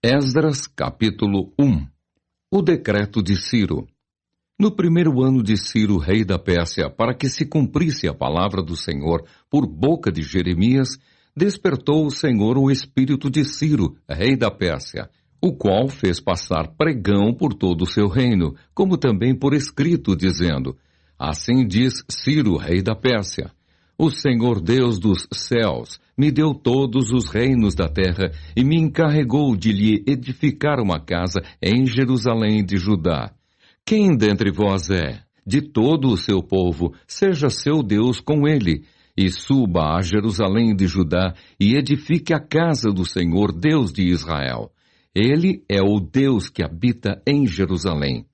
Esdras, capítulo 1. O decreto de Ciro. No primeiro ano de Ciro, rei da Pérsia, para que se cumprisse a palavra do Senhor por boca de Jeremias, despertou o Senhor o espírito de Ciro, rei da Pérsia, o qual fez passar pregão por todo o seu reino, como também por escrito, dizendo: Assim diz Ciro, rei da Pérsia: O Senhor Deus dos céus me deu todos os reinos da terra e me encarregou de lhe edificar uma casa em Jerusalém de Judá. Quem dentre vós é? De todo o seu povo, seja seu Deus com ele, e suba a Jerusalém de Judá e edifique a casa do Senhor, Deus de Israel. Ele é o Deus que habita em Jerusalém.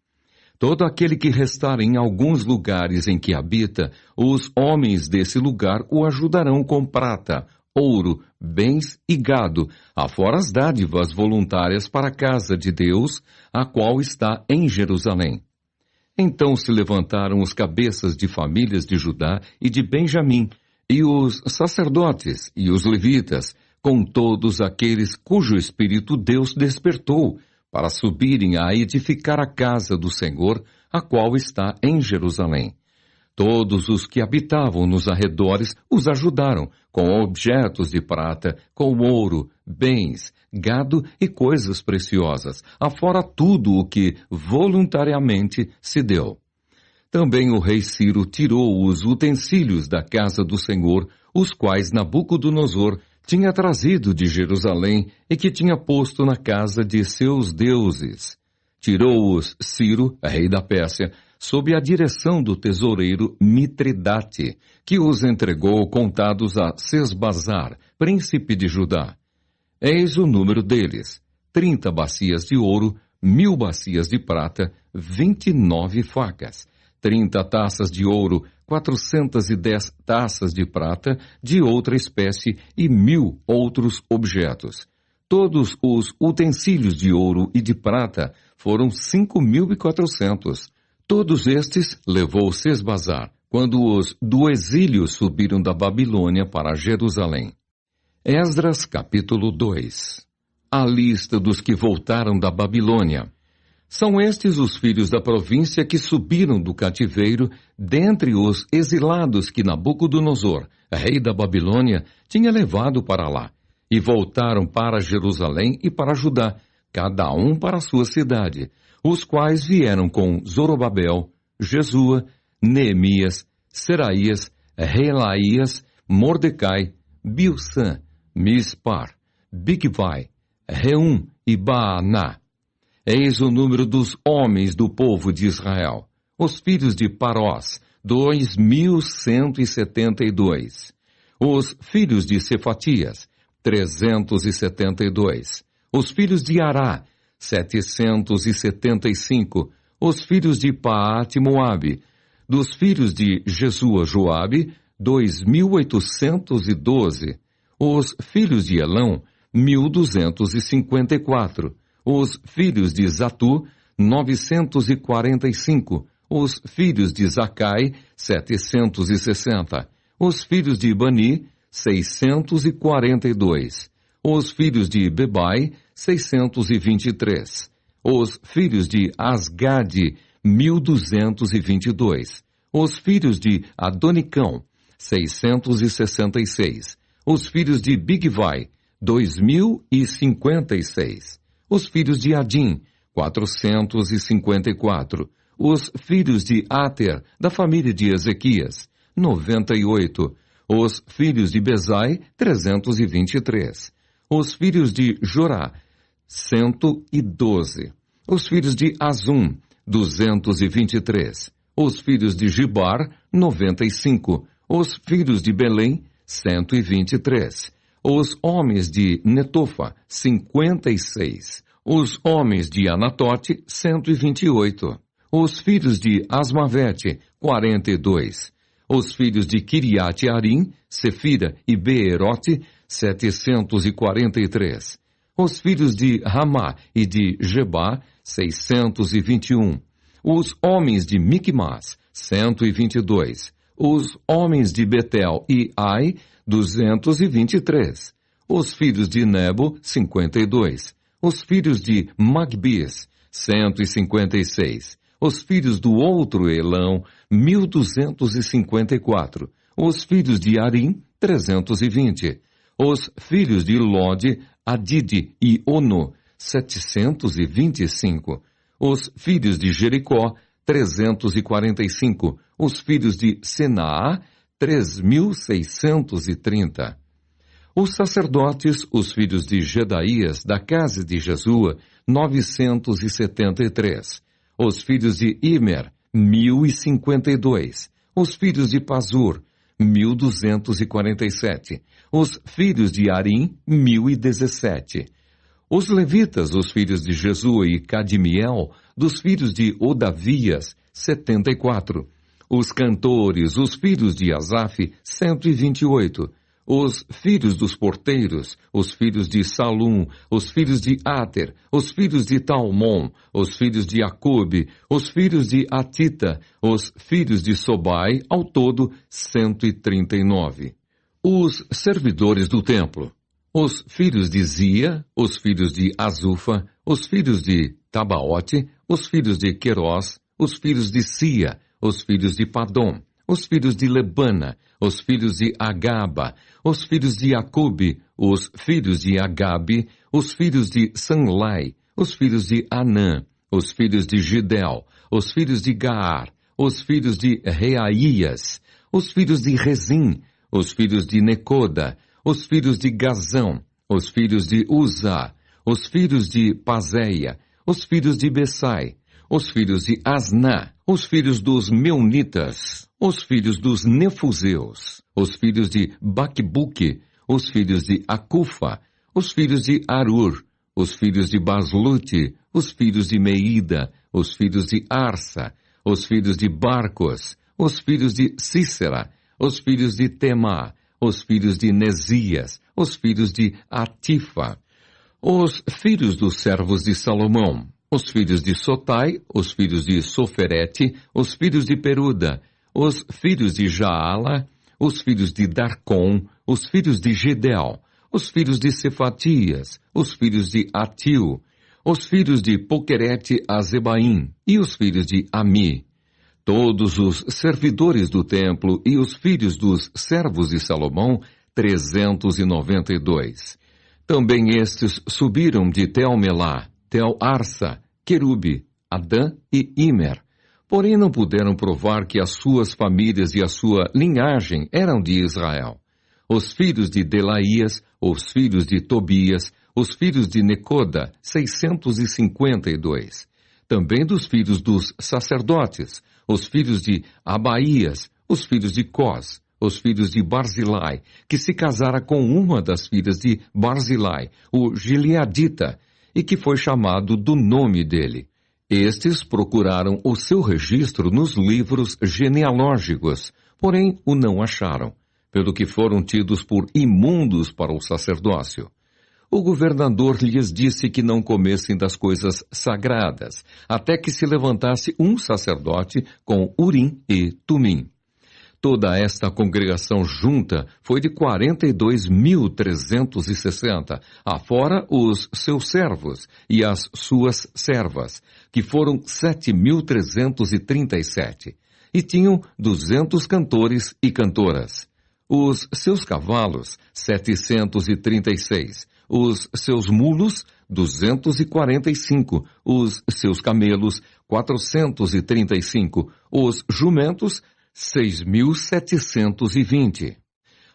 Todo aquele que restar em alguns lugares em que habita, os homens desse lugar o ajudarão com prata, ouro, bens e gado, afora as dádivas voluntárias para a casa de Deus, a qual está em Jerusalém. Então se levantaram os cabeças de famílias de Judá e de Benjamim, e os sacerdotes e os levitas, com todos aqueles cujo espírito Deus despertou, para subirem a edificar a casa do Senhor, a qual está em Jerusalém. Todos os que habitavam nos arredores os ajudaram, com objetos de prata, com ouro, bens, gado e coisas preciosas, afora tudo o que voluntariamente se deu. Também o rei Ciro tirou os utensílios da casa do Senhor, os quais Nabucodonosor tinha trazido de Jerusalém e que tinha posto na casa de seus deuses. Tirou-os Ciro, rei da Pérsia, sob a direção do tesoureiro Mitridate, que os entregou contados a Sesbazar, príncipe de Judá. Eis o número deles: 30 bacias de ouro, 1000 bacias de prata, 29 facas, 30 taças de ouro, 410 taças de prata de outra espécie e 1000 outros objetos. Todos os utensílios de ouro e de prata foram 5.400. Todos estes levou Sesbazar, quando os do exílio subiram da Babilônia para Jerusalém. Esdras, capítulo 2. A lista dos que voltaram da Babilônia. São estes os filhos da província que subiram do cativeiro, dentre os exilados que Nabucodonosor, rei da Babilônia, tinha levado para lá, e voltaram para Jerusalém e para Judá, cada um para a sua cidade, os quais vieram com Zorobabel, Jesua, Neemias, Seraías, Relaías, Mordecai, Bilsã, Mispar, Bigvai, Reum e Baaná. Eis o número dos homens do povo de Israel. Os filhos de Parós, 2.172. Os filhos de Cefatias, 372. Os filhos de Ará, 775. Os filhos de Paate-Moabe. Dos filhos de Jesua-Joabe, 2.812. Os filhos de Elão, 1.254. Os filhos de Zatu, 945. Os filhos de Zacai, 760. Os filhos de Bani, 642. Os filhos de Bebai, 623. Os filhos de Asgade, 1.222. Os filhos de Adonicão, 666. Os filhos de Bigvai, 2.056. Os filhos de Adim, 454. Os filhos de Ater, da família de Ezequias, 98. Os filhos de Bezai, 323. Os filhos de Jorá, 112. Os filhos de Azum, 223. Os filhos de Gibar, 95. Os filhos de Belém, 123. Os homens de Netofa, 56. Os homens de Anatote, 128. Os filhos de Asmavete, 42. Os filhos de Kiriate-Arim, Sefira e Beerote, 743. Os filhos de Ramá e de Gebá, 621. Os homens de Micmas, 122. Os homens de Betel e Ai, 223. Os filhos de Nebo, 52. Os filhos de Magbis, 156. Os filhos do outro Elão, 1254. Os filhos de Arim, 320. Os filhos de Lode, Adide e Ono, 725. Os filhos de Jericó, 345. Os filhos de Senaá, 3.630. Os sacerdotes, os filhos de Jedaías, da casa de Jesua, 973. Os filhos de Imer, 1.052. Os filhos de Pazur, 1.247. Os filhos de Arim, 1.017. Os levitas, os filhos de Jesua e Cadmiel, dos filhos de Odavias, 74. Os cantores, os filhos de Asaf, 128. Os filhos dos porteiros, os filhos de Salum, os filhos de Ater, os filhos de Talmon, os filhos de Acube, os filhos de Atita, os filhos de Sobai, ao todo 139. Os servidores do templo, os filhos de Zia, os filhos de Azufa, os filhos de Tabaote, os filhos de Querós, os filhos de Sia, os filhos de Padom, os filhos de Lebana, os filhos de Agaba, os filhos de Acube, os filhos de Agabe, os filhos de Sanlai, os filhos de Anã, os filhos de Gidel, os filhos de Gaar, os filhos de Reaías, os filhos de Rezim, os filhos de Necoda, os filhos de Gazão, os filhos de Uzá, os filhos de Pazéia, os filhos de Bessai, os filhos de Asná, os filhos dos Meunitas, os filhos dos Nefuseus, os filhos de Baquebuque, os filhos de Acufa, os filhos de Arur, os filhos de Baslute, os filhos de Meida, os filhos de Arsa, os filhos de Barcos, os filhos de Cícera, os filhos de Temá, os filhos de Nesias, os filhos de Atifa, os filhos dos servos de Salomão, os filhos de Sotai, os filhos de Soferete, os filhos de Peruda, os filhos de Jaala, os filhos de Darcom, os filhos de Gedel, os filhos de Cefatias, os filhos de Atil, os filhos de Poquerete Azebaim e os filhos de Ami, todos os servidores do templo e os filhos dos servos de Salomão, 392. Também estes subiram de Tel-Melá, Tel-Arsa, Querube, Adã e Imer. Porém não puderam provar que as suas famílias e a sua linhagem eram de Israel. Os filhos de Delaías, os filhos de Tobias, os filhos de Necoda, 652. Também dos filhos dos sacerdotes, os filhos de Abaías, os filhos de Cós, os filhos de Barzilai, que se casara com uma das filhas de Barzilai, o Gileadita, e que foi chamado do nome dele. Estes procuraram o seu registro nos livros genealógicos, porém o não acharam, pelo que foram tidos por imundos para o sacerdócio. O governador lhes disse que não comessem das coisas sagradas, até que se levantasse um sacerdote com Urim e Tumim. Toda esta congregação junta foi de 42.360, afora os seus servos e as suas servas, que foram 7.337, e tinham 200 cantores e cantoras. Os seus cavalos, 736, os seus mulos, 245, os seus camelos, 435, os jumentos, 6.720.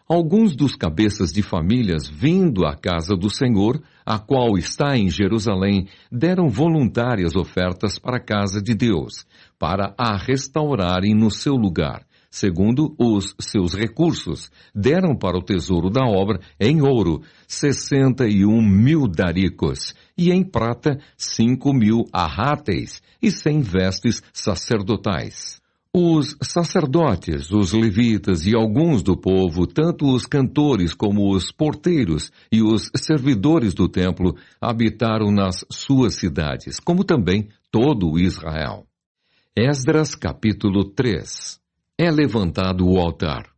Alguns dos cabeças de famílias, vindo à casa do Senhor, a qual está em Jerusalém, deram voluntárias ofertas para a casa de Deus, para a restaurarem no seu lugar, segundo os seus recursos. Deram para o tesouro da obra, em ouro, 61.000 daricos, e em prata, 5.000 arráteis, e 100 vestes sacerdotais. Os sacerdotes, os levitas e alguns do povo, tanto os cantores como os porteiros e os servidores do templo, habitaram nas suas cidades, como também todo o Israel. Esdras capítulo 3. É levantado o altar.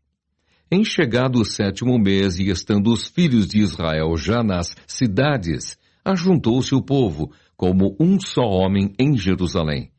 Em chegado o 7º mês e estando os filhos de Israel já nas cidades, ajuntou-se o povo, como um só homem em Jerusalém.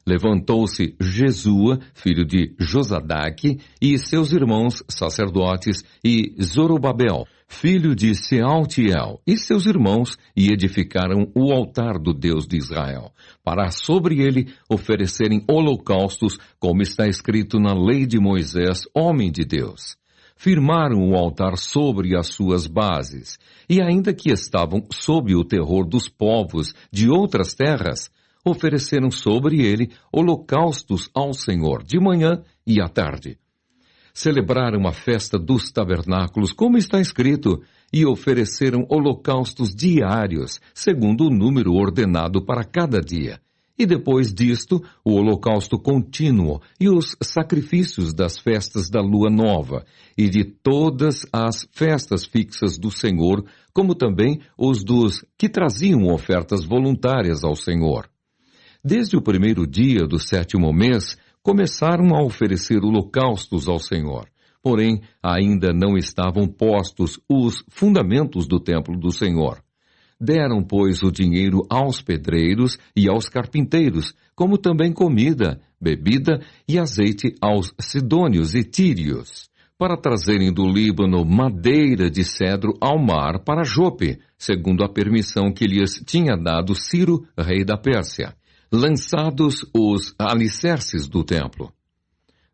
Levantou-se Jesua, filho de Josadaque, e seus irmãos sacerdotes, e Zorobabel, filho de Sealtiel, e seus irmãos, e edificaram o altar do Deus de Israel, para sobre ele oferecerem holocaustos, como está escrito na lei de Moisés, homem de Deus. Firmaram o altar sobre as suas bases, e ainda que estavam sob o terror dos povos de outras terras, ofereceram sobre ele holocaustos ao Senhor de manhã e à tarde. Celebraram a festa dos tabernáculos, como está escrito, e ofereceram holocaustos diários, segundo o número ordenado para cada dia. E depois disto, o holocausto contínuo e os sacrifícios das festas da lua nova e de todas as festas fixas do Senhor, como também os dos que traziam ofertas voluntárias ao Senhor. Desde o primeiro dia do 7º mês, começaram a oferecer holocaustos ao Senhor. Porém, ainda não estavam postos os fundamentos do templo do Senhor. Deram, pois, o dinheiro aos pedreiros e aos carpinteiros, como também comida, bebida e azeite aos sidônios e tírios, para trazerem do Líbano madeira de cedro ao mar para Jope, segundo a permissão que lhes tinha dado Ciro, rei da Pérsia. Lançados os alicerces do templo.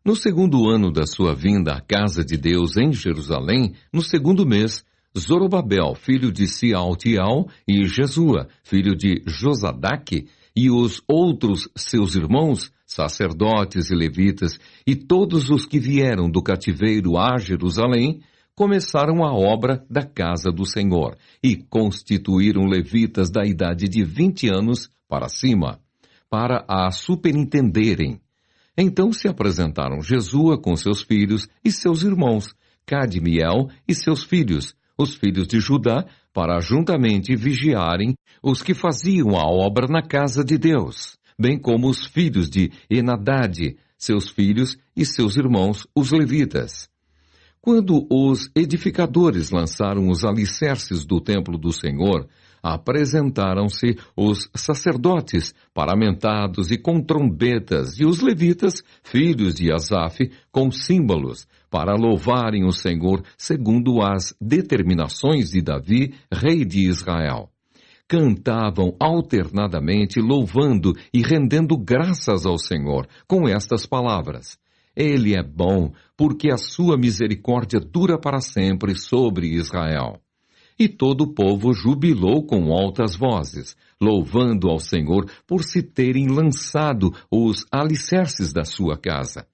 No segundo ano da sua vinda à casa de Deus em Jerusalém, no segundo mês, Zorobabel, filho de Sealtiel, e Jesua, filho de Josadaque, e os outros seus irmãos, sacerdotes e levitas, e todos os que vieram do cativeiro a Jerusalém, começaram a obra da casa do Senhor, e constituíram levitas da idade de 20 anos para cima, para a superintenderem. Então se apresentaram Jesua com seus filhos e seus irmãos, Cadmiel e seus filhos, os filhos de Judá, para juntamente vigiarem os que faziam a obra na casa de Deus, bem como os filhos de Enadade, seus filhos e seus irmãos, os levitas. Quando os edificadores lançaram os alicerces do templo do Senhor, apresentaram-se os sacerdotes, paramentados e com trombetas, e os levitas, filhos de Asaf, com símbolos, para louvarem o Senhor segundo as determinações de Davi, rei de Israel. Cantavam alternadamente, louvando e rendendo graças ao Senhor, com estas palavras: Ele é bom, porque a sua misericórdia dura para sempre sobre Israel. E todo o povo jubilou com altas vozes, louvando ao Senhor por se terem lançado os alicerces da sua casa.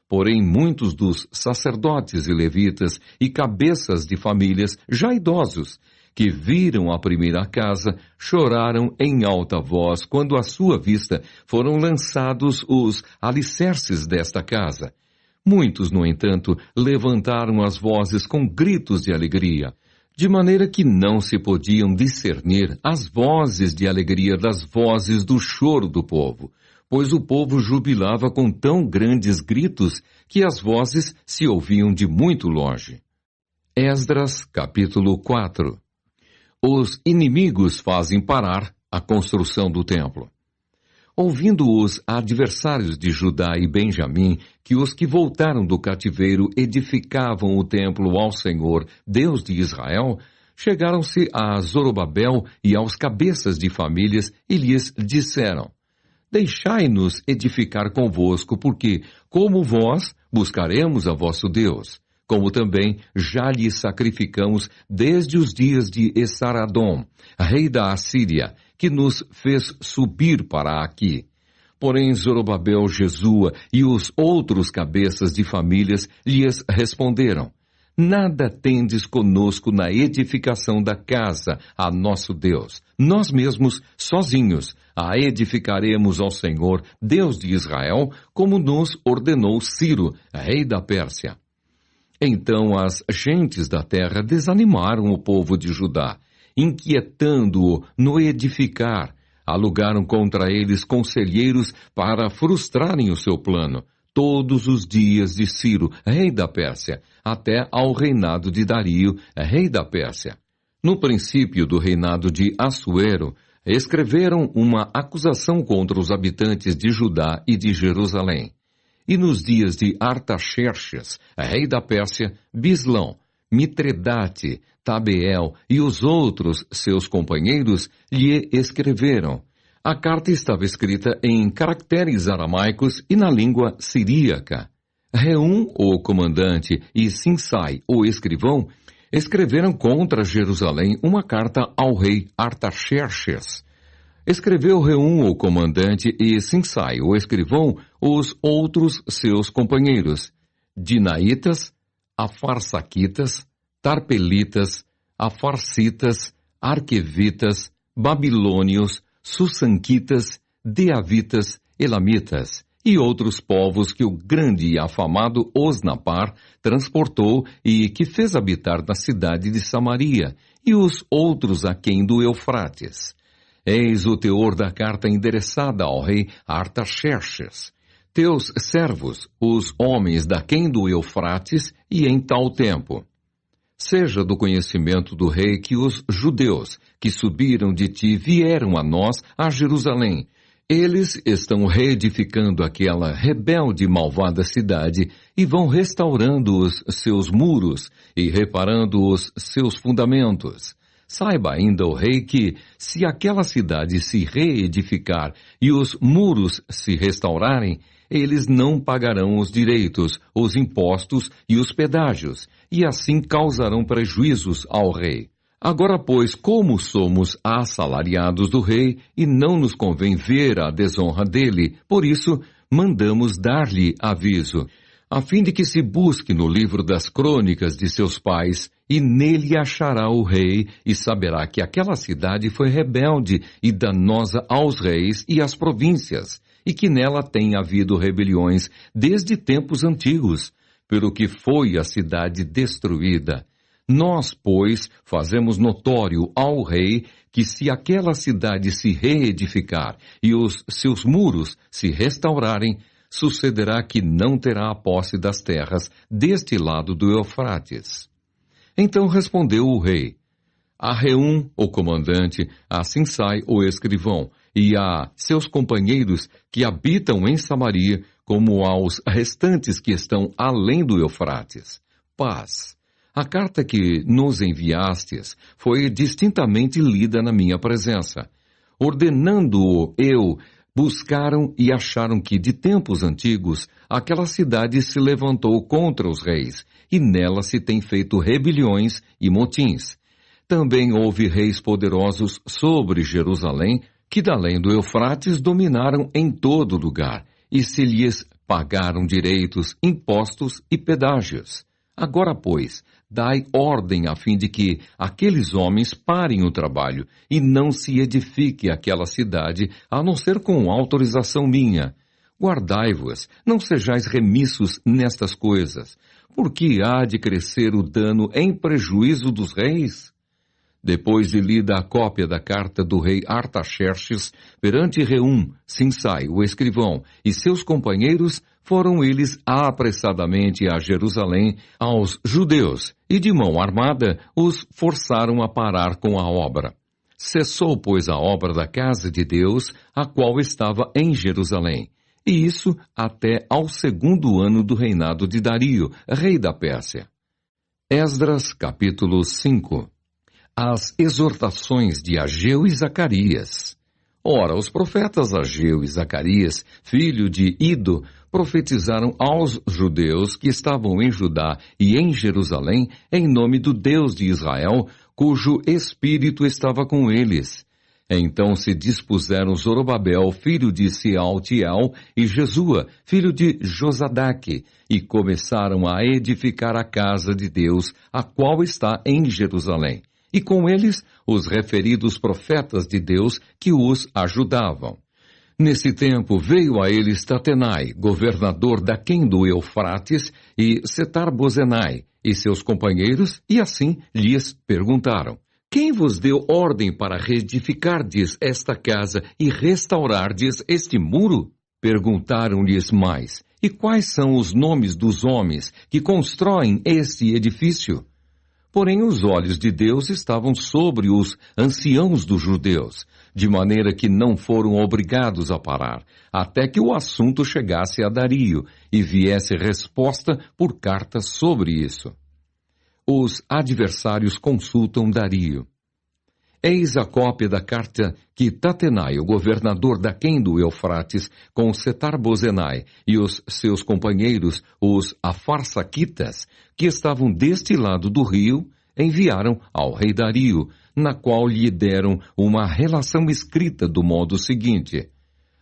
Porém, muitos dos sacerdotes e levitas e cabeças de famílias já idosos, que viram a primeira casa, choraram em alta voz quando à sua vista foram lançados os alicerces desta casa. Muitos, no entanto, levantaram as vozes com gritos de alegria, de maneira que não se podiam discernir as vozes de alegria das vozes do choro do povo, pois o povo jubilava com tão grandes gritos que as vozes se ouviam de muito longe. Esdras, capítulo 4. Os inimigos fazem parar a construção do templo. Ouvindo os adversários de Judá e Benjamim que os que voltaram do cativeiro edificavam o templo ao Senhor, Deus de Israel, chegaram-se a Zorobabel e aos cabeças de famílias e lhes disseram: Deixai-nos edificar convosco, porque, como vós, buscaremos a vosso Deus, como também já lhe sacrificamos desde os dias de Esaradom, rei da Assíria, que nos fez subir para aqui. Porém, Zorobabel, Jesua e os outros cabeças de famílias lhes responderam: Nada tendes conosco na edificação da casa a nosso Deus. Nós mesmos, sozinhos, a edificaremos ao Senhor, Deus de Israel, como nos ordenou Ciro, rei da Pérsia. Então as gentes da terra desanimaram o povo de Judá, inquietando-o no edificar, alugaram contra eles conselheiros para frustrarem o seu plano, todos os dias de Ciro, rei da Pérsia, até ao reinado de Dario, rei da Pérsia. No princípio do reinado de Assuero, escreveram uma acusação contra os habitantes de Judá e de Jerusalém. E nos dias de Artaxerxes, rei da Pérsia, Bislão, Mitredate, Tabeel e os outros seus companheiros lhe escreveram. A carta estava escrita em caracteres aramaicos e na língua siríaca. Reum, o comandante, e Sinsai, o escrivão, escreveram contra Jerusalém uma carta ao rei Artaxerxes. Escreveu Reum, o comandante, e Sinsai, o escrivão, os outros seus companheiros, Dinaitas, Afarsaquitas, Tarpelitas, Afarsitas, Arquevitas, Babilônios, Sussanquitas, Deavitas, Elamitas, e outros povos que o grande e afamado Osnapar transportou e que fez habitar na cidade de Samaria, e os outros aquém do Eufrates. Eis o teor da carta endereçada ao rei Artaxerxes. Teus servos, os homens daquém do Eufrates, e em tal tempo. Seja do conhecimento do rei que os judeus que subiram de ti vieram a nós, a Jerusalém. Eles estão reedificando aquela rebelde e malvada cidade e vão restaurando os seus muros e reparando os seus fundamentos. Saiba ainda o rei que, se aquela cidade se reedificar e os muros se restaurarem, eles não pagarão os direitos, os impostos e os pedágios, e assim causarão prejuízos ao rei. Agora, pois, como somos assalariados do rei e não nos convém ver a desonra dele, por isso mandamos dar-lhe aviso, a fim de que se busque no livro das crônicas de seus pais, e nele achará o rei, e saberá que aquela cidade foi rebelde e danosa aos reis e às províncias, e que nela tem havido rebeliões desde tempos antigos, pelo que foi a cidade destruída. Nós, pois, fazemos notório ao rei que se aquela cidade se reedificar e os seus muros se restaurarem, sucederá que não terá a posse das terras deste lado do Eufrates. Então respondeu o rei, a Reum, o comandante, a Sinsai, o escrivão, e a seus companheiros que habitam em Samaria, como aos restantes que estão além do Eufrates. Paz. A carta que nos enviastes foi distintamente lida na minha presença. Ordenando-o eu, buscaram e acharam que, de tempos antigos, aquela cidade se levantou contra os reis, e nela se tem feito rebeliões e motins. Também houve reis poderosos sobre Jerusalém, que da além do Eufrates dominaram em todo lugar, e se lhes pagaram direitos, impostos e pedágios. Agora, pois, dai ordem a fim de que aqueles homens parem o trabalho e não se edifique aquela cidade, a não ser com autorização minha. Guardai-vos, não sejais remissos nestas coisas, porque há de crescer o dano em prejuízo dos reis. Depois de lida a cópia da carta do rei Artaxerxes perante Reum, Sinsai, o escrivão, e seus companheiros, foram eles apressadamente a Jerusalém aos judeus, e de mão armada os forçaram a parar com a obra. Cessou, pois, a obra da casa de Deus, a qual estava em Jerusalém, e isso até ao 2º ano do reinado de Dario, rei da Pérsia. Esdras, capítulo 5. As exortações de Ageu e Zacarias. Ora, os profetas Ageu e Zacarias, filho de Ido, profetizaram aos judeus que estavam em Judá e em Jerusalém, em nome do Deus de Israel, cujo espírito estava com eles. Então se dispuseram Zorobabel, filho de Sealtiel, e Jesua, filho de Josadaque, e começaram a edificar a casa de Deus, a qual está em Jerusalém. E com eles os referidos profetas de Deus que os ajudavam. Nesse tempo veio a eles Tatenai, governador daquém do Eufrates, e Setar-Bozenai, e seus companheiros, e assim lhes perguntaram: quem vos deu ordem para reedificardes esta casa e restaurardes este muro? Perguntaram-lhes mais: e quais são os nomes dos homens que constroem este edifício? Porém, os olhos de Deus estavam sobre os anciãos dos judeus, de maneira que não foram obrigados a parar, até que o assunto chegasse a Dario e viesse resposta por carta sobre isso. Os adversários consultam Dario. Eis a cópia da carta que Tatenai, o governador daquém do Eufrates, com Setar-Bozenai e os seus companheiros, os Afarsaquitas, que estavam deste lado do rio, enviaram ao rei Dario, na qual lhe deram uma relação escrita do modo seguinte: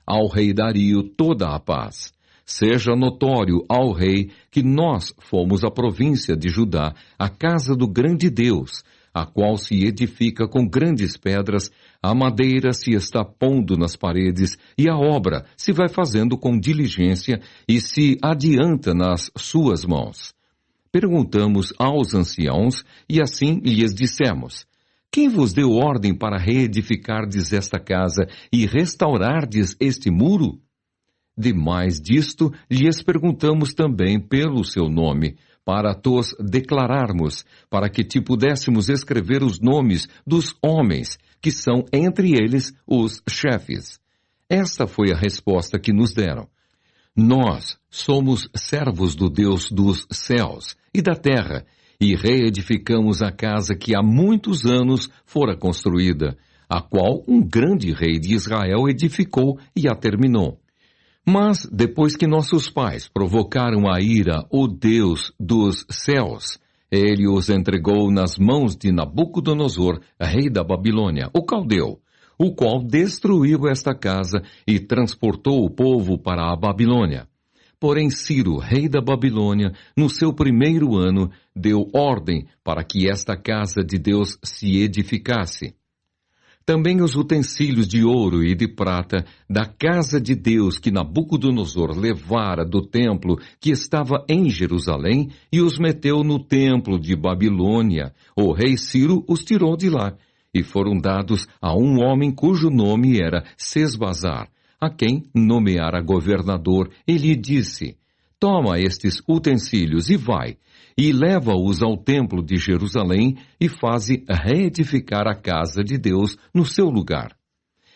ao rei Dario toda a paz. Seja notório ao rei que nós fomos a província de Judá, a casa do grande Deus, a qual se edifica com grandes pedras, a madeira se está pondo nas paredes, e a obra se vai fazendo com diligência e se adianta nas suas mãos. Perguntamos aos anciãos, e assim lhes dissemos: quem vos deu ordem para reedificardes esta casa e restaurardes este muro? Demais disto, lhes perguntamos também pelo seu nome, para tos declararmos, para que te pudéssemos escrever os nomes dos homens, que são entre eles os chefes. Esta foi a resposta que nos deram. Nós somos servos do Deus dos céus e da terra, e reedificamos a casa que há muitos anos fora construída, a qual um grande rei de Israel edificou e a terminou. Mas, depois que nossos pais provocaram a ira, o Deus dos céus, ele os entregou nas mãos de Nabucodonosor, rei da Babilônia, o caldeu, o qual destruiu esta casa e transportou o povo para a Babilônia. Porém, Ciro, rei da Babilônia, no seu primeiro ano, deu ordem para que esta casa de Deus se edificasse. Também os utensílios de ouro e de prata da casa de Deus que Nabucodonosor levara do templo que estava em Jerusalém e os meteu no templo de Babilônia, o rei Ciro os tirou de lá, e foram dados a um homem cujo nome era Sesbazar, a quem nomeara governador, e lhe disse: toma estes utensílios e vai, e leva-os ao templo de Jerusalém e faze reedificar a casa de Deus no seu lugar.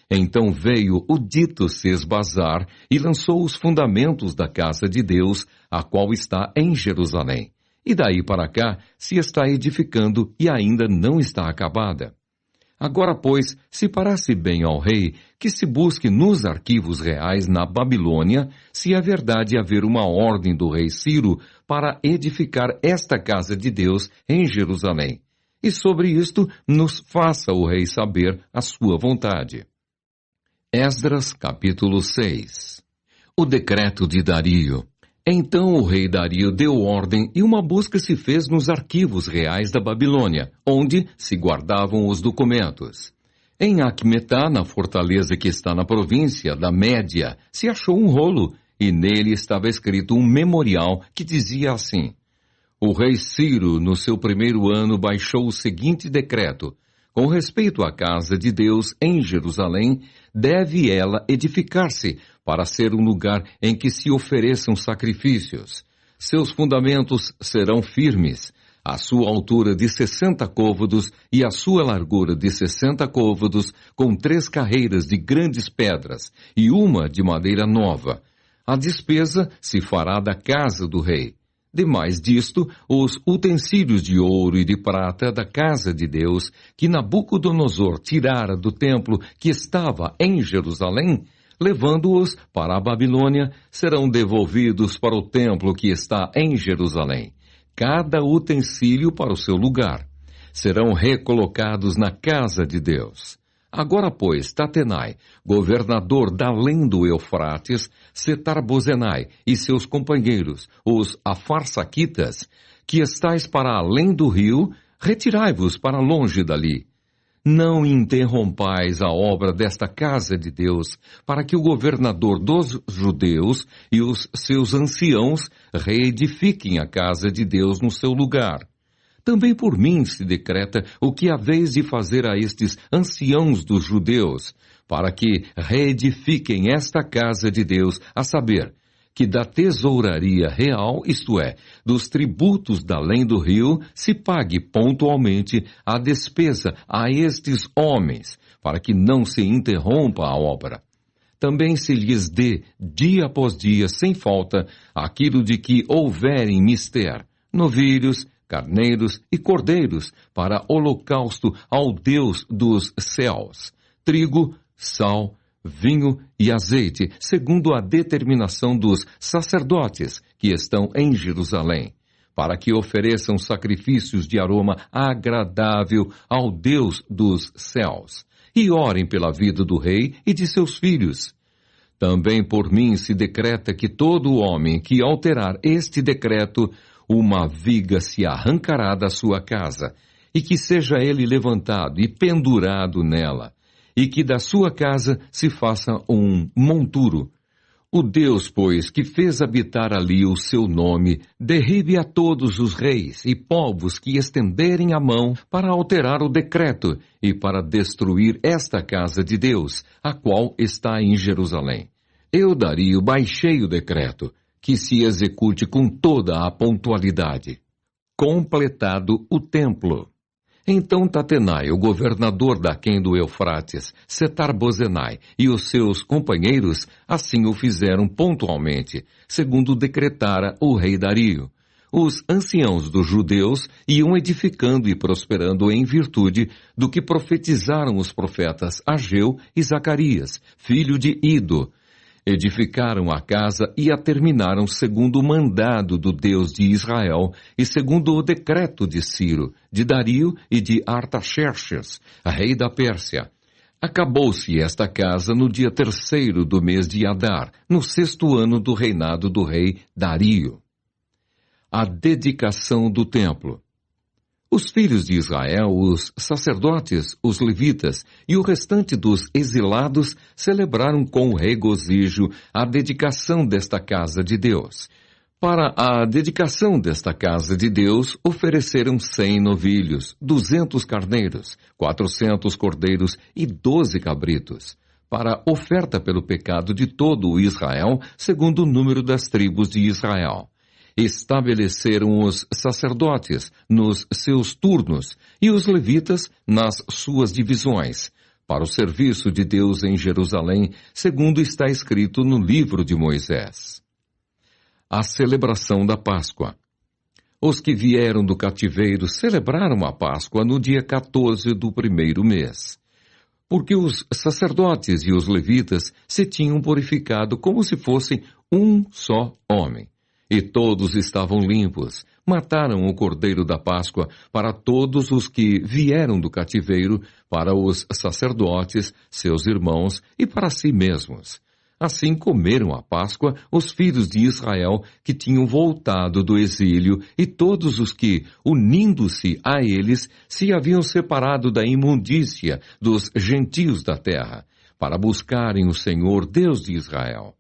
Então veio o dito Sesbazar e lançou os fundamentos da casa de Deus, a qual está em Jerusalém. E daí para cá se está edificando e ainda não está acabada. Agora, pois, se parece bem ao rei que se busque nos arquivos reais na Babilônia, se é verdade haver uma ordem do rei Ciro para edificar esta casa de Deus em Jerusalém. E sobre isto nos faça o rei saber a sua vontade. Esdras, capítulo 6. O decreto de Dario. Então o rei Dario deu ordem e uma busca se fez nos arquivos reais da Babilônia, onde se guardavam os documentos. Em Acmetá, na fortaleza que está na província da Média, se achou um rolo, e nele estava escrito um memorial que dizia assim: o rei Ciro, no seu primeiro ano, baixou o seguinte decreto: com respeito à casa de Deus em Jerusalém, deve ela edificar-se para ser um lugar em que se ofereçam sacrifícios. Seus fundamentos serão firmes, a sua altura de 60 côvados e a sua largura de 60 côvados, com 3 carreiras de grandes pedras e uma de madeira nova. A despesa se fará da casa do rei. Demais disto, os utensílios de ouro e de prata da casa de Deus, que Nabucodonosor tirara do templo que estava em Jerusalém, levando-os para a Babilônia, serão devolvidos para o templo que está em Jerusalém, cada utensílio para o seu lugar. Serão recolocados na casa de Deus. Agora, pois, Tatenai, governador da além do Eufrates, Setar-Bozenai e seus companheiros, os Afarsaquitas, que estáis para além do rio, retirai-vos para longe dali. Não interrompais a obra desta casa de Deus, para que o governador dos judeus e os seus anciãos reedifiquem a casa de Deus no seu lugar. Também por mim se decreta o que haveis de fazer a estes anciãos dos judeus, para que reedifiquem esta casa de Deus, a saber, que da tesouraria real, isto é, dos tributos da além do rio, se pague pontualmente a despesa a estes homens, para que não se interrompa a obra. Também se lhes dê, dia após dia, sem falta, aquilo de que houverem mister, novilhos, carneiros e cordeiros, para holocausto ao Deus dos céus, trigo, sal, vinho e azeite, segundo a determinação dos sacerdotes que estão em Jerusalém, para que ofereçam sacrifícios de aroma agradável ao Deus dos céus, e orem pela vida do rei e de seus filhos. Também por mim se decreta que todo homem que alterar este decreto, uma viga se arrancará da sua casa, e que seja ele levantado e pendurado nela, e que da sua casa se faça um monturo. O Deus, pois, que fez habitar ali o seu nome, derribe a todos os reis e povos que estenderem a mão para alterar o decreto e para destruir esta casa de Deus, a qual está em Jerusalém. Eu, Dario, baixei o decreto, que se execute com toda a pontualidade. Completado o templo. Então Tatenai, o governador daquém do Eufrates, Setar-Bozenai e os seus companheiros assim o fizeram pontualmente, segundo decretara o rei Dario. Os anciãos dos judeus iam edificando e prosperando em virtude do que profetizaram os profetas Ageu e Zacarias, filho de Ido. Edificaram a casa e a terminaram segundo o mandado do Deus de Israel e segundo o decreto de Ciro, de Dario e de Artaxerxes, rei da Pérsia. Acabou-se esta casa no dia 3º do mês de Adar, no 6º ano do reinado do rei Dario. A dedicação do templo. Os filhos de Israel, os sacerdotes, os levitas e o restante dos exilados celebraram com regozijo a dedicação desta casa de Deus. Para a dedicação desta casa de Deus, ofereceram 100 novilhos, 200 carneiros, 400 cordeiros e 12 cabritos, para oferta pelo pecado de todo o Israel, segundo o número das tribos de Israel. Estabeleceram os sacerdotes nos seus turnos e os levitas nas suas divisões, para o serviço de Deus em Jerusalém, segundo está escrito no livro de Moisés. A celebração da Páscoa. Os que vieram do cativeiro celebraram a Páscoa no dia 14 do 1º mês, porque os sacerdotes e os levitas se tinham purificado como se fossem um só homem. E todos estavam limpos. Mataram o cordeiro da Páscoa para todos os que vieram do cativeiro, para os sacerdotes, seus irmãos e para si mesmos. Assim comeram a Páscoa os filhos de Israel que tinham voltado do exílio e todos os que, unindo-se a eles, se haviam separado da imundícia dos gentios da terra, para buscarem o Senhor Deus de Israel.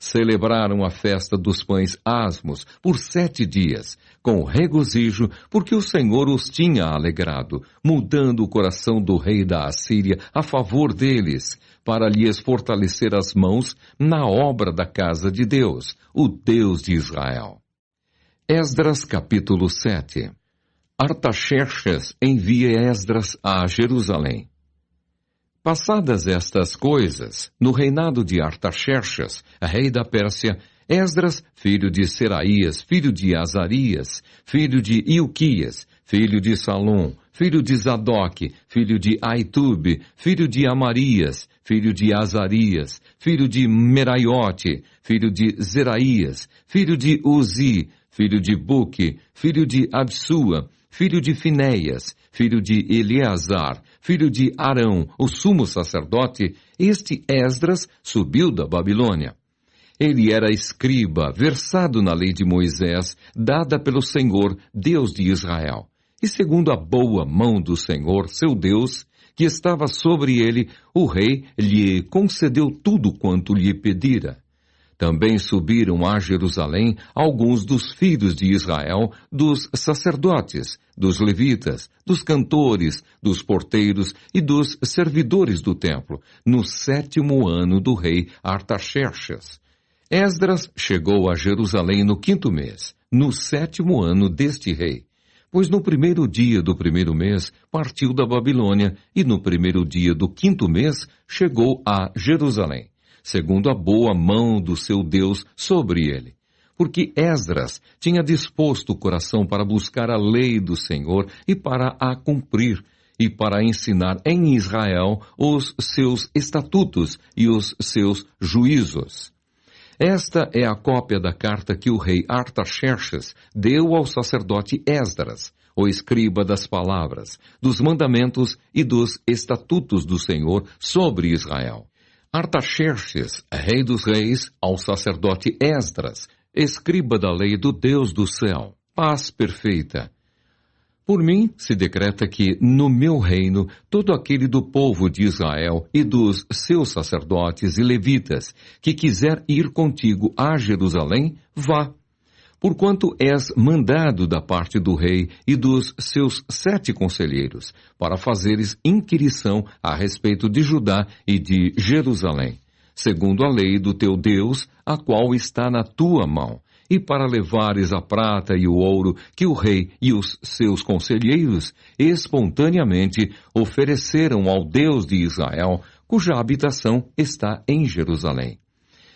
Celebraram a festa dos pães asmos por 7 dias, com regozijo, porque o Senhor os tinha alegrado, mudando o coração do rei da Assíria a favor deles, para lhes fortalecer as mãos na obra da casa de Deus, o Deus de Israel. Esdras capítulo 7. Artaxerxes envia Esdras a Jerusalém. Passadas estas coisas, no reinado de Artaxerxes, rei da Pérsia, Esdras, filho de Seraías, filho de Azarias, filho de Ilquias, filho de Salom, filho de Zadok, filho de Aitube, filho de Amarias, filho de Azarias, filho de Meraiote, filho de Zeraías, filho de Uzi, filho de Buque, filho de Absua, filho de Finéias, filho de Eleazar, filho de Arão, o sumo sacerdote, este Esdras subiu da Babilônia. Ele era escriba, versado na lei de Moisés, dada pelo Senhor, Deus de Israel. E segundo a boa mão do Senhor, seu Deus, que estava sobre ele, o rei lhe concedeu tudo quanto lhe pedira. Também subiram a Jerusalém alguns dos filhos de Israel, dos sacerdotes, dos levitas, dos cantores, dos porteiros e dos servidores do templo, no 7º ano do rei Artaxerxes. Esdras chegou a Jerusalém no 5º mês, no 7º ano deste rei. Pois no 1º dia do 1º mês partiu da Babilônia, e no 1º dia do 5º mês chegou a Jerusalém, segundo a boa mão do seu Deus sobre ele. Porque Esdras tinha disposto o coração para buscar a lei do Senhor e para a cumprir, e para ensinar em Israel os seus estatutos e os seus juízos. Esta é a cópia da carta que o rei Artaxerxes deu ao sacerdote Esdras, o escriba das palavras, dos mandamentos e dos estatutos do Senhor sobre Israel. Artaxerxes, rei dos reis, ao sacerdote Esdras, escriba da lei do Deus do céu, paz perfeita. Por mim, se decreta que, no meu reino, todo aquele do povo de Israel e dos seus sacerdotes e levitas, que quiser ir contigo a Jerusalém, vá. Porquanto és mandado da parte do rei e dos seus 7 conselheiros, para fazeres inquirição a respeito de Judá e de Jerusalém, segundo a lei do teu Deus, a qual está na tua mão, e para levares a prata e o ouro que o rei e os seus conselheiros espontaneamente ofereceram ao Deus de Israel, cuja habitação está em Jerusalém.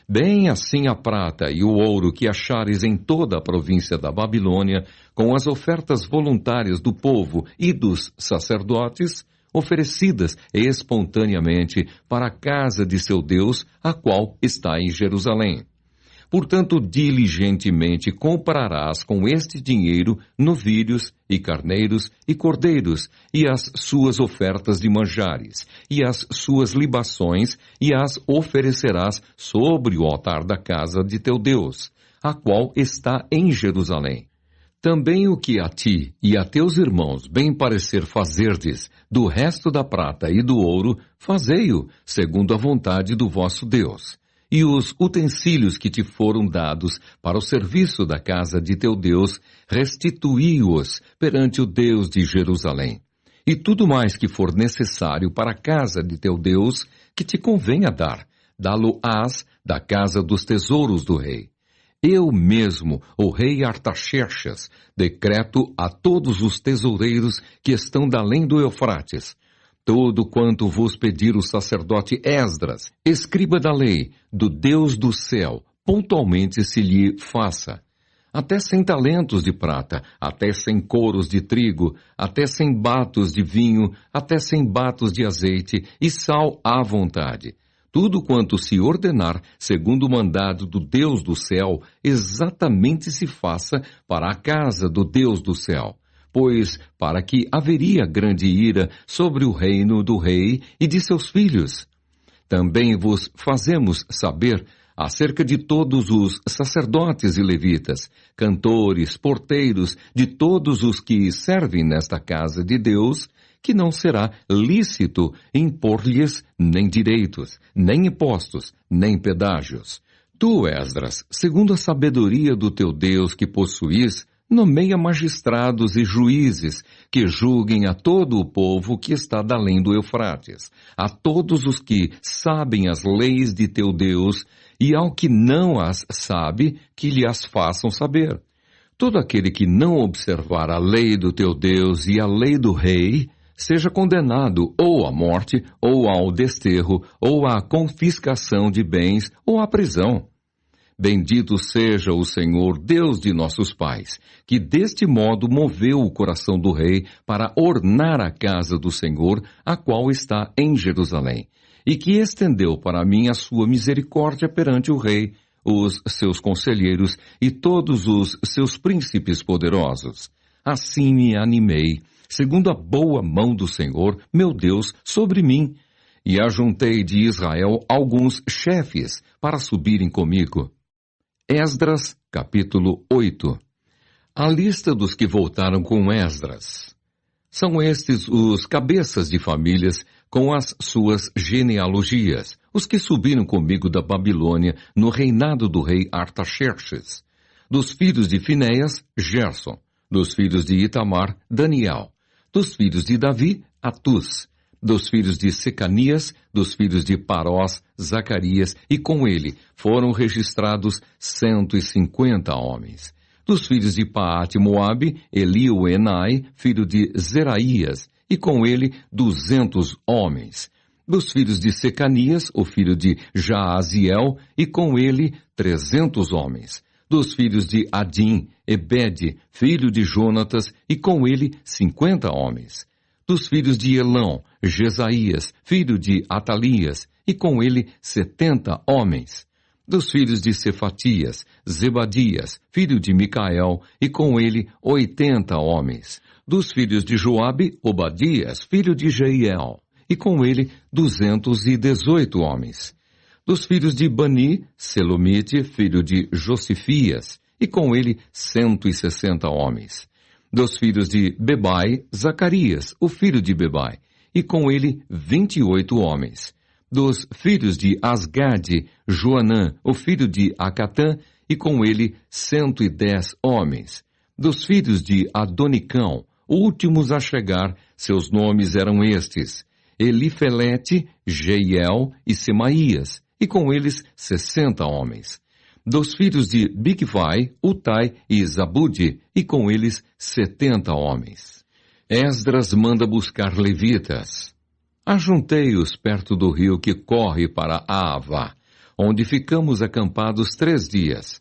Bem assim a prata e o ouro que achares em toda a província da Babilônia, com as ofertas voluntárias do povo e dos sacerdotes, oferecidas espontaneamente para a casa de seu Deus, a qual está em Jerusalém. Portanto, diligentemente comprarás com este dinheiro novilhos e carneiros e cordeiros, e as suas ofertas de manjares, e as suas libações, e as oferecerás sobre o altar da casa de teu Deus, a qual está em Jerusalém. Também o que a ti e a teus irmãos bem parecer fazerdes do resto da prata e do ouro, fazei-o, segundo a vontade do vosso Deus. E os utensílios que te foram dados para o serviço da casa de teu Deus, restituí-os perante o Deus de Jerusalém. E tudo mais que for necessário para a casa de teu Deus, que te convenha dar, dá-lo-ás da casa dos tesouros do rei. Eu mesmo, o rei Artaxerxes, decreto a todos os tesoureiros que estão da além do Eufrates, todo quanto vos pedir o sacerdote Esdras, escriba da lei, do Deus do céu, pontualmente se lhe faça. Até 100 talentos de prata, até 100 coros de trigo, até 100 batos de vinho, até 100 batos de azeite e sal à vontade. Tudo quanto se ordenar, segundo o mandado do Deus do céu, exatamente se faça para a casa do Deus do céu. Pois para que haveria grande ira sobre o reino do rei e de seus filhos. Também vos fazemos saber acerca de todos os sacerdotes e levitas, cantores, porteiros, de todos os que servem nesta casa de Deus, que não será lícito impor-lhes nem direitos, nem impostos, nem pedágios. Tu, Esdras, segundo a sabedoria do teu Deus que possuís, nomeia magistrados e juízes que julguem a todo o povo que está da além do Eufrates, a todos os que sabem as leis de teu Deus, e ao que não as sabe, que lhe as façam saber. Todo aquele que não observar a lei do teu Deus e a lei do rei, seja condenado ou à morte, ou ao desterro, ou à confiscação de bens, ou à prisão. Bendito seja o Senhor, Deus de nossos pais, que deste modo moveu o coração do rei para ornar a casa do Senhor, a qual está em Jerusalém, e que estendeu para mim a sua misericórdia perante o rei, os seus conselheiros e todos os seus príncipes poderosos. Assim me animei, segundo a boa mão do Senhor, meu Deus, sobre mim, e ajuntei de Israel alguns chefes para subirem comigo. Esdras, capítulo 8. A lista dos que voltaram com Esdras. São estes os cabeças de famílias com as suas genealogias, os que subiram comigo da Babilônia no reinado do rei Artaxerxes. Dos filhos de Finéias, Gerson. Dos filhos de Itamar, Daniel. Dos filhos de Davi, Atus. Dos filhos de Secanias, dos filhos de Parós, Zacarias, e com ele foram registrados 150 homens. Dos filhos de Paate Moabe, Elioenai, filho de Zeraías, e com ele 200 homens. Dos filhos de Secanias, o filho de Jaaziel, e com ele 300 homens. Dos filhos de Adim, Ebede, filho de Jonatas, e com ele 50 homens. Dos filhos de Elão, Jesaías, filho de Atalias, e com ele 70 homens. Dos filhos de Cefatias, Zebadias, filho de Micael, e com ele 80 homens. Dos filhos de Joabe, Obadias, filho de Jeiel, e com ele 218 homens. Dos filhos de Bani, Selomite, filho de Josifias, e com ele 160 homens. Dos filhos de Bebai, Zacarias, o filho de Bebai, e com ele 28 homens. Dos filhos de Asgade, Joanã, o filho de Acatã, e com ele 110 homens. Dos filhos de Adonicão, últimos a chegar, seus nomes eram estes: Elifelete, Jeiel e Semaías, e com eles 60 homens. Dos filhos de Bigvai, Utai e Zabude, e com eles 70 homens. Esdras manda buscar levitas. Ajuntei-os perto do rio que corre para Aavá, onde ficamos acampados 3 dias,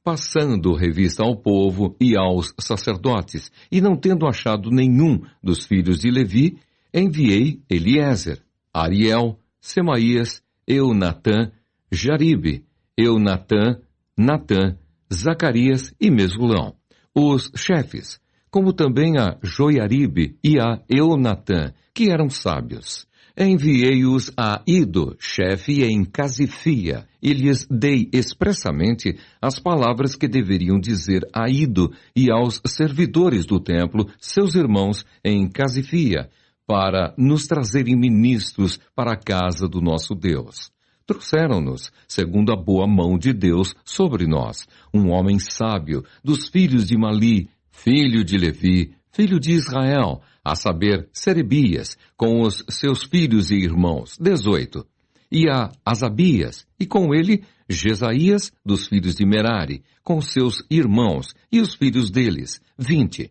passando revista ao povo e aos sacerdotes, e não tendo achado nenhum dos filhos de Levi, enviei Eliezer, Ariel, Semaías, Eunatã, Jaribe, Eunatã, Natã, Zacarias e Mesulão, os chefes, como também a Joiaribe e a Eunatã, que eram sábios. Enviei-os a Ido, chefe em Casifia, e lhes dei expressamente as palavras que deveriam dizer a Ido e aos servidores do templo, seus irmãos, em Casifia, para nos trazerem ministros para a casa do nosso Deus. Trouxeram-nos, segundo a boa mão de Deus sobre nós, um homem sábio, dos filhos de Mali, filho de Levi, filho de Israel, a saber, Serebias, com os seus filhos e irmãos, 18. E a Asabias, e com ele Jesaías, dos filhos de Merari, com seus irmãos e os filhos deles, 20.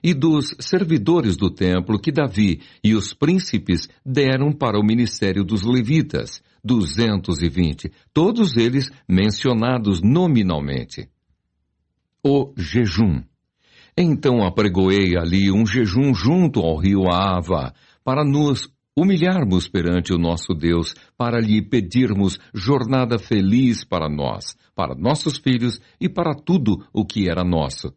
E dos servidores do templo que Davi e os príncipes deram para o ministério dos levitas, 220, todos eles mencionados nominalmente. O jejum. Então apregoei ali um jejum junto ao rio Ava, para nos humilharmos perante o nosso Deus, para lhe pedirmos jornada feliz para nós, para nossos filhos e para tudo o que era nosso.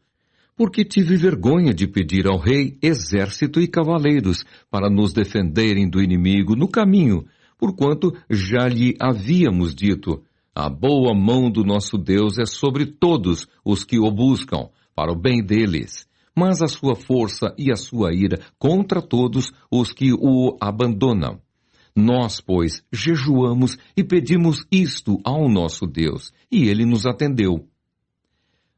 Porque tive vergonha de pedir ao rei exército e cavaleiros para nos defenderem do inimigo no caminho, porquanto já lhe havíamos dito: a boa mão do nosso Deus é sobre todos os que o buscam, para o bem deles, mas a sua força e a sua ira contra todos os que o abandonam. Nós, pois, jejuamos e pedimos isto ao nosso Deus, e ele nos atendeu.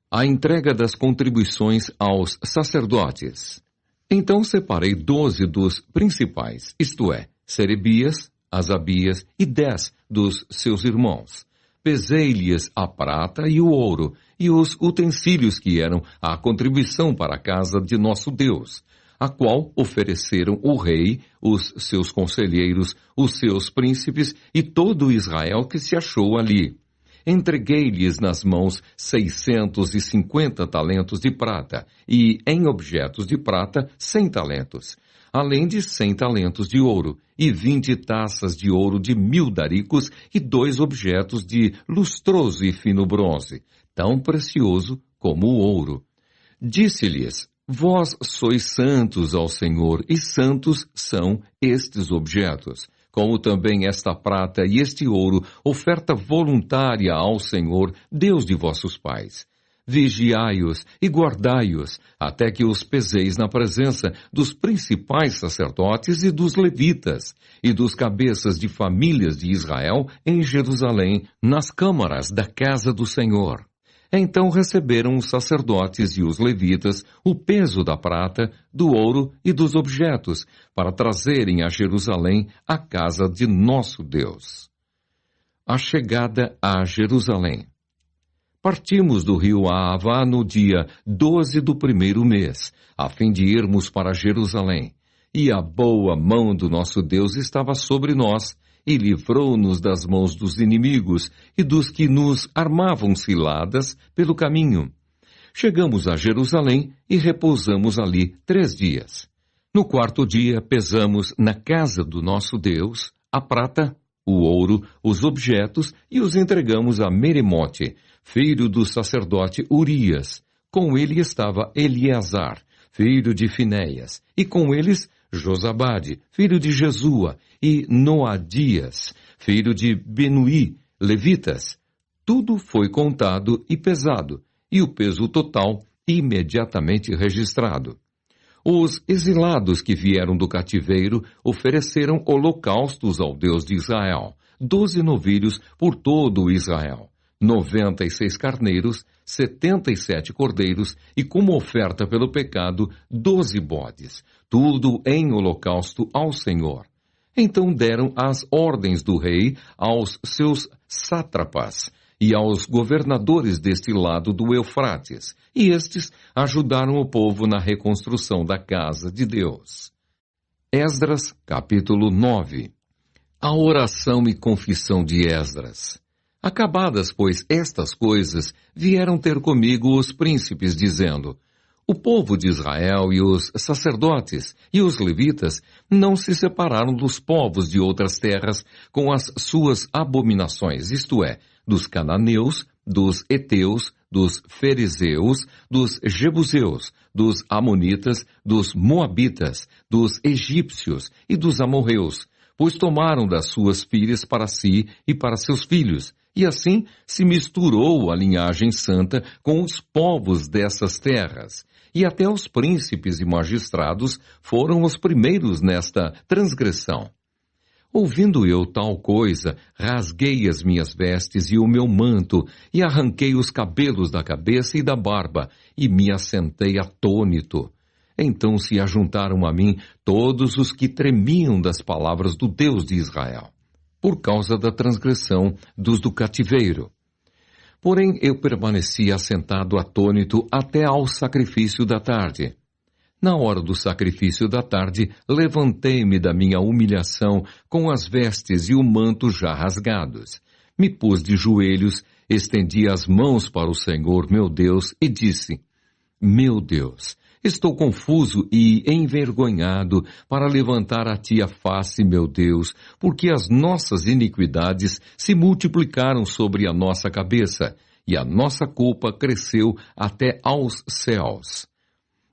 A entrega das contribuições aos sacerdotes. Então separei 12 dos principais, isto é, Serebias, Asabias e 10 dos seus irmãos. Pesei-lhes a prata e o ouro, e os utensílios que eram a contribuição para a casa de nosso Deus, a qual ofereceram o rei, os seus conselheiros, os seus príncipes e todo Israel que se achou ali. Entreguei-lhes nas mãos 650 talentos de prata, e em objetos de prata 100 talentos, além de 100 talentos de ouro, e 20 taças de ouro de 1000 daricos, e 2 objetos de lustroso e fino bronze, tão precioso como o ouro. Disse-lhes: vós sois santos ao Senhor, e santos são estes objetos, como também esta prata e este ouro, oferta voluntária ao Senhor, Deus de vossos pais. Vigiai-os e guardai-os, até que os peseis na presença dos principais sacerdotes e dos levitas, e dos cabeças de famílias de Israel em Jerusalém, nas câmaras da casa do Senhor. Então receberam os sacerdotes e os levitas o peso da prata, do ouro e dos objetos, para trazerem a Jerusalém a casa de nosso Deus. A chegada a Jerusalém. Partimos do rio Ahava no dia 12 do primeiro mês, a fim de irmos para Jerusalém. E a boa mão do nosso Deus estava sobre nós, e livrou-nos das mãos dos inimigos e dos que nos armavam ciladas pelo caminho. Chegamos a Jerusalém e repousamos ali 3 dias. No 4º dia, pesamos na casa do nosso Deus a prata, o ouro, os objetos e os entregamos a Meremote, filho do sacerdote Urias. Com ele estava Eleazar, filho de Finéias, e com eles Josabade, filho de Jesua, e Noadias, filho de Benuí, levitas. Tudo foi contado e pesado, e o peso total imediatamente registrado. Os exilados que vieram do cativeiro ofereceram holocaustos ao Deus de Israel, 12 novilhos por todo o Israel, 96 carneiros, 77 cordeiros e, como oferta pelo pecado, 12 bodes, tudo em holocausto ao Senhor. Então deram as ordens do rei aos seus sátrapas e aos governadores deste lado do Eufrates, e estes ajudaram o povo na reconstrução da casa de Deus. Esdras, capítulo 9. A oração e confissão de Esdras. Acabadas, pois, estas coisas, vieram ter comigo os príncipes, dizendo: o povo de Israel e os sacerdotes e os levitas não se separaram dos povos de outras terras com as suas abominações, isto é, dos cananeus, dos heteus, dos fariseus, dos jebuseus, dos amonitas, dos moabitas, dos egípcios e dos amorreus, pois tomaram das suas filhas para si e para seus filhos, e assim se misturou a linhagem santa com os povos dessas terras. E até os príncipes e magistrados foram os primeiros nesta transgressão. Ouvindo eu tal coisa, rasguei as minhas vestes e o meu manto, e arranquei os cabelos da cabeça e da barba, e me assentei atônito. Então se ajuntaram a mim todos os que tremiam das palavras do Deus de Israel, por causa da transgressão dos do cativeiro. Porém, eu permaneci assentado atônito até ao sacrifício da tarde. Na hora do sacrifício da tarde, levantei-me da minha humilhação com as vestes e o manto já rasgados. Me pus de joelhos, estendi as mãos para o Senhor, meu Deus, e disse: meu Deus, estou confuso e envergonhado para levantar a ti a face, meu Deus, porque as nossas iniquidades se multiplicaram sobre a nossa cabeça, e a nossa culpa cresceu até aos céus.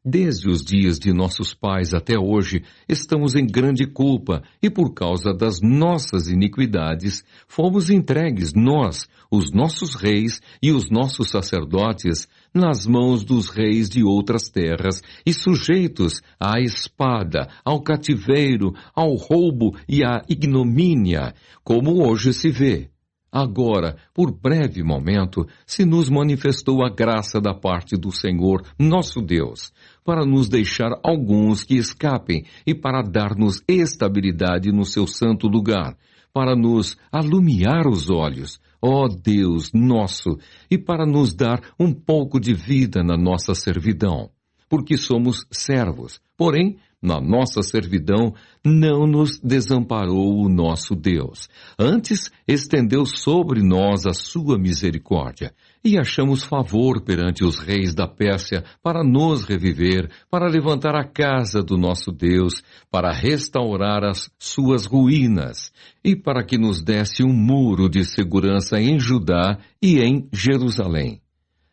Desde os dias de nossos pais até hoje, estamos em grande culpa, e por causa das nossas iniquidades, fomos entregues nós, os nossos reis e os nossos sacerdotes, nas mãos dos reis de outras terras, e sujeitos à espada, ao cativeiro, ao roubo e à ignomínia, como hoje se vê. Agora, por breve momento, se nos manifestou a graça da parte do Senhor, nosso Deus, para nos deixar alguns que escapem e para dar-nos estabilidade no seu santo lugar, para nos alumiar os olhos, ó Deus nosso, e para nos dar um pouco de vida na nossa servidão, porque somos servos, porém, na nossa servidão, não nos desamparou o nosso Deus. Antes, estendeu sobre nós a sua misericórdia, e achamos favor perante os reis da Pérsia para nos reviver, para levantar a casa do nosso Deus, para restaurar as suas ruínas, e para que nos desse um muro de segurança em Judá e em Jerusalém.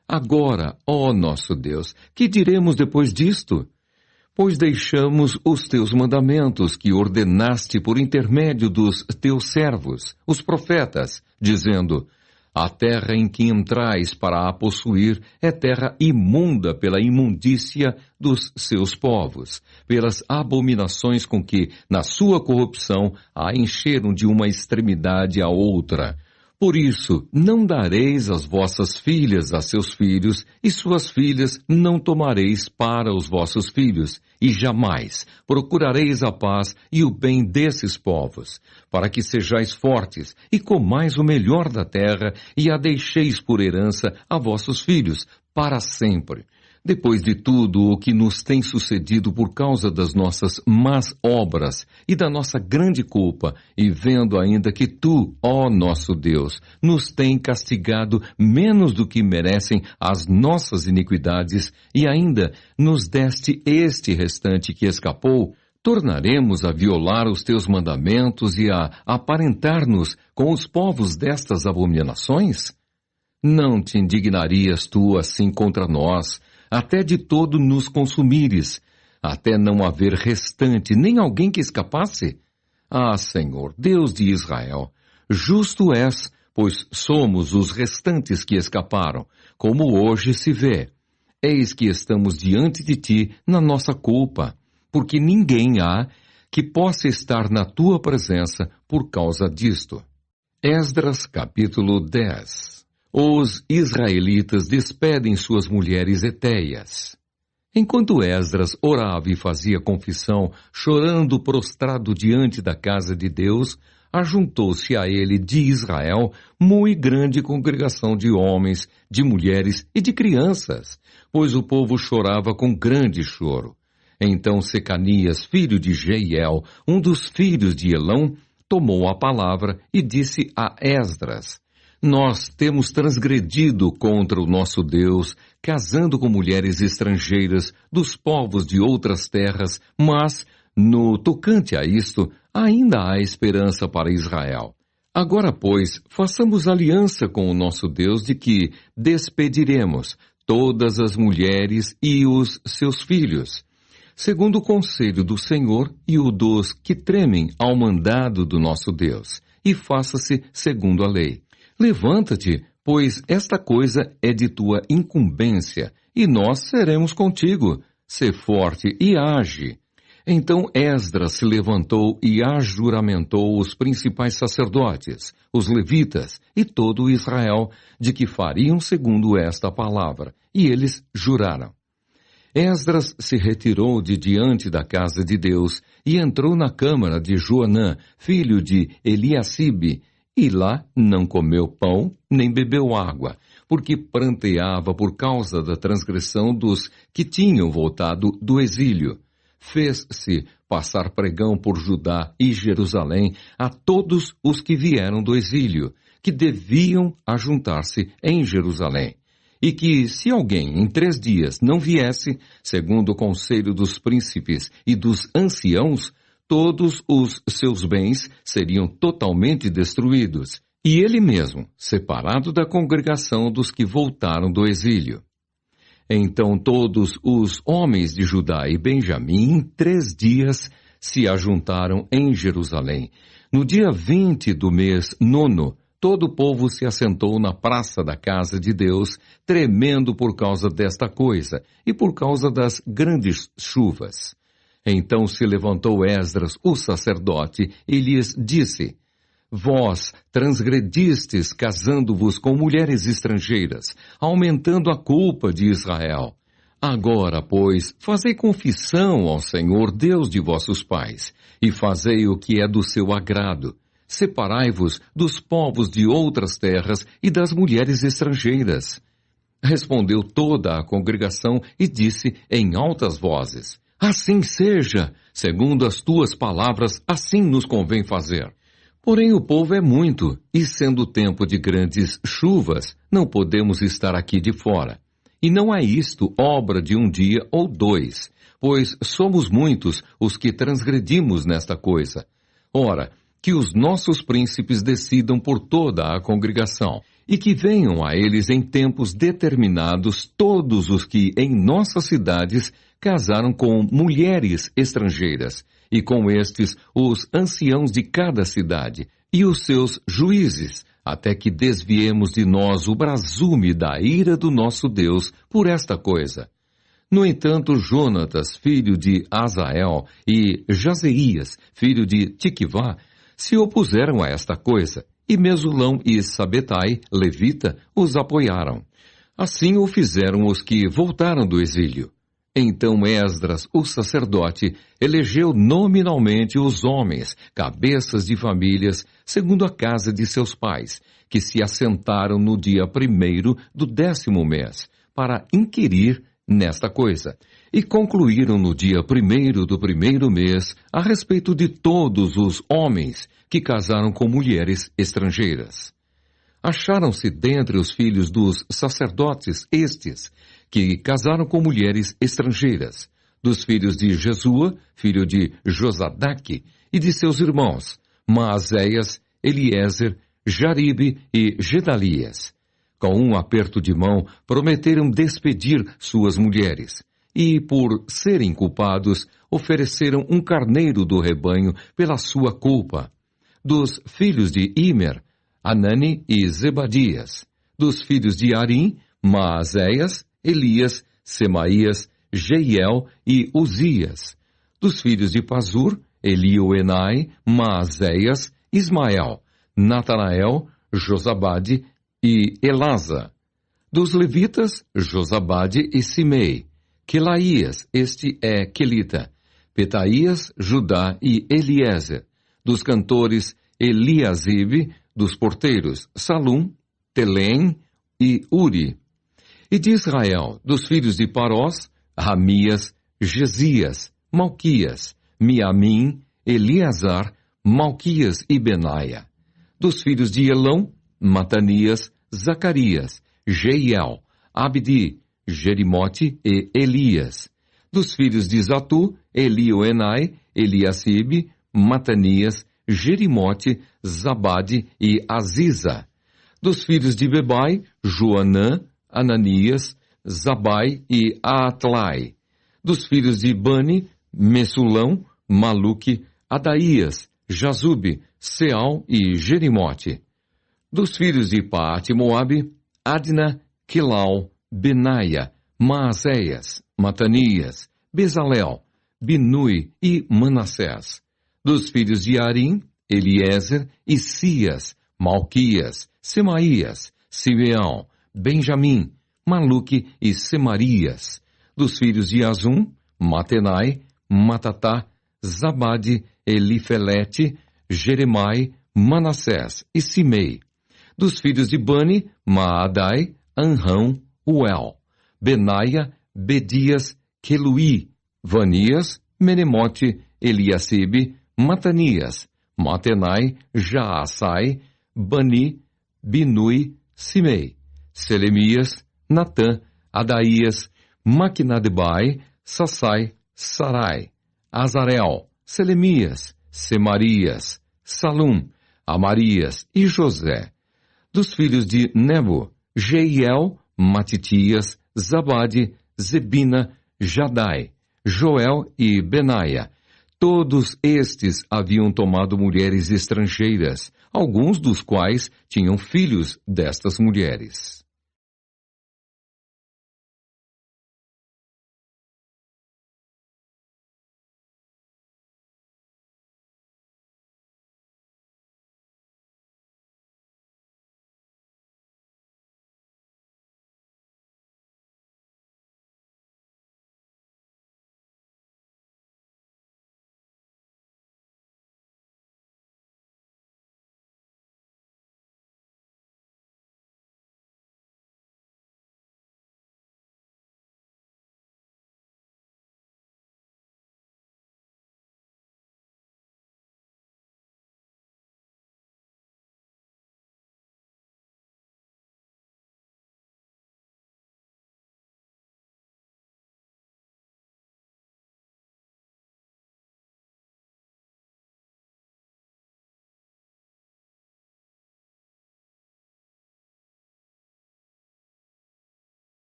Agora, ó nosso Deus, que diremos depois disto? Pois deixamos os teus mandamentos que ordenaste por intermédio dos teus servos, os profetas, dizendo: a terra em que entrais para a possuir é terra imunda pela imundícia dos seus povos, pelas abominações com que, na sua corrupção, a encheram de uma extremidade à outra. Por isso, não dareis as vossas filhas a seus filhos, e suas filhas não tomareis para os vossos filhos, e jamais procurareis a paz e o bem desses povos, para que sejais fortes e comais o melhor da terra, e a deixeis por herança a vossos filhos, para sempre. Depois de tudo o que nos tem sucedido por causa das nossas más obras e da nossa grande culpa, e vendo ainda que tu, ó nosso Deus, nos tem castigado menos do que merecem as nossas iniquidades, e ainda nos deste este restante que escapou, tornaremos a violar os teus mandamentos e a aparentar-nos com os povos destas abominações? Não te indignarias tu assim contra nós, até de todo nos consumires, até não haver restante, nem alguém que escapasse? Ah, Senhor, Deus de Israel, justo és, pois somos os restantes que escaparam, como hoje se vê. Eis que estamos diante de ti na nossa culpa, porque ninguém há que possa estar na tua presença por causa disto. Esdras capítulo 10. Os israelitas despedem suas mulheres hetéias. Enquanto Esdras orava e fazia confissão, chorando prostrado diante da casa de Deus, ajuntou-se a ele de Israel muito grande congregação de homens, de mulheres e de crianças, pois o povo chorava com grande choro. Então Secanias, filho de Jeiel, um dos filhos de Elão, tomou a palavra e disse a Esdras: Nós temos transgredido contra o nosso Deus, casando com mulheres estrangeiras dos povos de outras terras, mas, no tocante a isto, ainda há esperança para Israel. Agora, pois, façamos aliança com o nosso Deus de que despediremos todas as mulheres e os seus filhos, segundo o conselho do Senhor e o dos que tremem ao mandado do nosso Deus, e faça-se segundo a lei. Levanta-te, pois esta coisa é de tua incumbência, e nós seremos contigo. Sê forte e age. Então Esdras se levantou e ajuramentou os principais sacerdotes, os levitas e todo o Israel, de que fariam segundo esta palavra, e eles juraram. Esdras se retirou de diante da casa de Deus e entrou na câmara de Joanã, filho de Eliacibe, e lá não comeu pão, nem bebeu água, porque pranteava por causa da transgressão dos que tinham voltado do exílio. Fez-se passar pregão por Judá e Jerusalém a todos os que vieram do exílio, que deviam ajuntar-se em Jerusalém. E que, se alguém em 3 dias não viesse, segundo o conselho dos príncipes e dos anciãos, todos os seus bens seriam totalmente destruídos, e ele mesmo, separado da congregação dos que voltaram do exílio. Então todos os homens de Judá e Benjamim, em 3 dias, se ajuntaram em Jerusalém. No dia 20 do mês 9, todo o povo se assentou na praça da casa de Deus, tremendo por causa desta coisa, e por causa das grandes chuvas. Então se levantou Esdras, o sacerdote, e lhes disse: Vós transgredistes casando-vos com mulheres estrangeiras, aumentando a culpa de Israel. Agora, pois, fazei confissão ao Senhor Deus de vossos pais, e fazei o que é do seu agrado. Separai-vos dos povos de outras terras e das mulheres estrangeiras. Respondeu toda a congregação e disse em altas vozes: Assim seja, segundo as tuas palavras, assim nos convém fazer. Porém o povo é muito, e sendo tempo de grandes chuvas, não podemos estar aqui de fora. E não é isto obra de 1 dia ou 2, pois somos muitos os que transgredimos nesta coisa. Ora, que os nossos príncipes decidam por toda a congregação, e que venham a eles em tempos determinados todos os que em nossas cidades casaram com mulheres estrangeiras, e com estes os anciãos de cada cidade, e os seus juízes, até que desviemos de nós o brasume da ira do nosso Deus por esta coisa. No entanto, Jonatas, filho de Azael, e Jazeias, filho de Tiquivá, se opuseram a esta coisa, e Mesulão e Sabetai, levita, os apoiaram. Assim o fizeram os que voltaram do exílio. Então Esdras, o sacerdote, elegeu nominalmente os homens, cabeças de famílias, segundo a casa de seus pais, que se assentaram no dia 1º do 10º mês, para inquirir nesta coisa. E concluíram no dia 1º do 1º mês a respeito de todos os homens que casaram com mulheres estrangeiras. Acharam-se dentre os filhos dos sacerdotes estes, que casaram com mulheres estrangeiras, dos filhos de Jesua, filho de Josadaque, e de seus irmãos, Maazéias, Eliezer, Jaribe e Gedalias. Com um aperto de mão, prometeram despedir suas mulheres, e, por serem culpados, ofereceram um carneiro do rebanho pela sua culpa. Dos filhos de Imer, Anani e Zebadias. Dos filhos de Arim, Maazéias, Elias, Semaías, Jeiel e Uzias. Dos filhos de Pazur, Elioenai, Maazéias, Ismael, Natanael, Josabade e Elasa. Dos levitas, Josabade e Simei. Quelaías, este é Quelita. Petaías, Judá e Eliezer. Dos cantores, Eliasibe. Dos porteiros, Salum, Telém e Uri. E de Israel, dos filhos de Parós, Ramias, Gesias, Malquias, Miamim, Eleazar, Malquias e Benaia. Dos filhos de Elão, Matanias, Zacarias, Jeiel, Abdi, Jerimote e Elias. Dos filhos de Zatu, Elioenai, Eliacibe, Matanias, Jerimote, Zabade e Aziza. Dos filhos de Bebai, Joanã, Ananias, Zabai e Aatlai. Dos filhos de Bani, Mesulão, Maluque, Adaías, Jazube, Seal e Jerimote. Dos filhos de Paate Moabe, Adna, Quilau, Benaia, Maazéias, Matanias, Bezalel, Binui e Manassés. Dos filhos de Arim, Eliezer, Isias, Malquias, Semaías, Simeão, Benjamim, Maluque e Semarias. Dos filhos de Azum, Matenai, Matatá, Zabade, Elifelete, Jeremai, Manassés e Simei. Dos filhos de Bani, Maadai, Anrão, Uel, Benaia, Bedias, Queluí, Vanias, Menemote, Eliacibe, Matanias, Matenai, Jaassai, Bani, Binui, Simei, Selemias, Natã, Adaías, Maquinadebai, Sassai, Sarai, Azarel, Selemias, Semarias, Salum, Amarias e José. Dos filhos de Nebo, Jeiel, Matitias, Zabade, Zebina, Jadai, Joel e Benaia. Todos estes haviam tomado mulheres estrangeiras, alguns dos quais tinham filhos destas mulheres.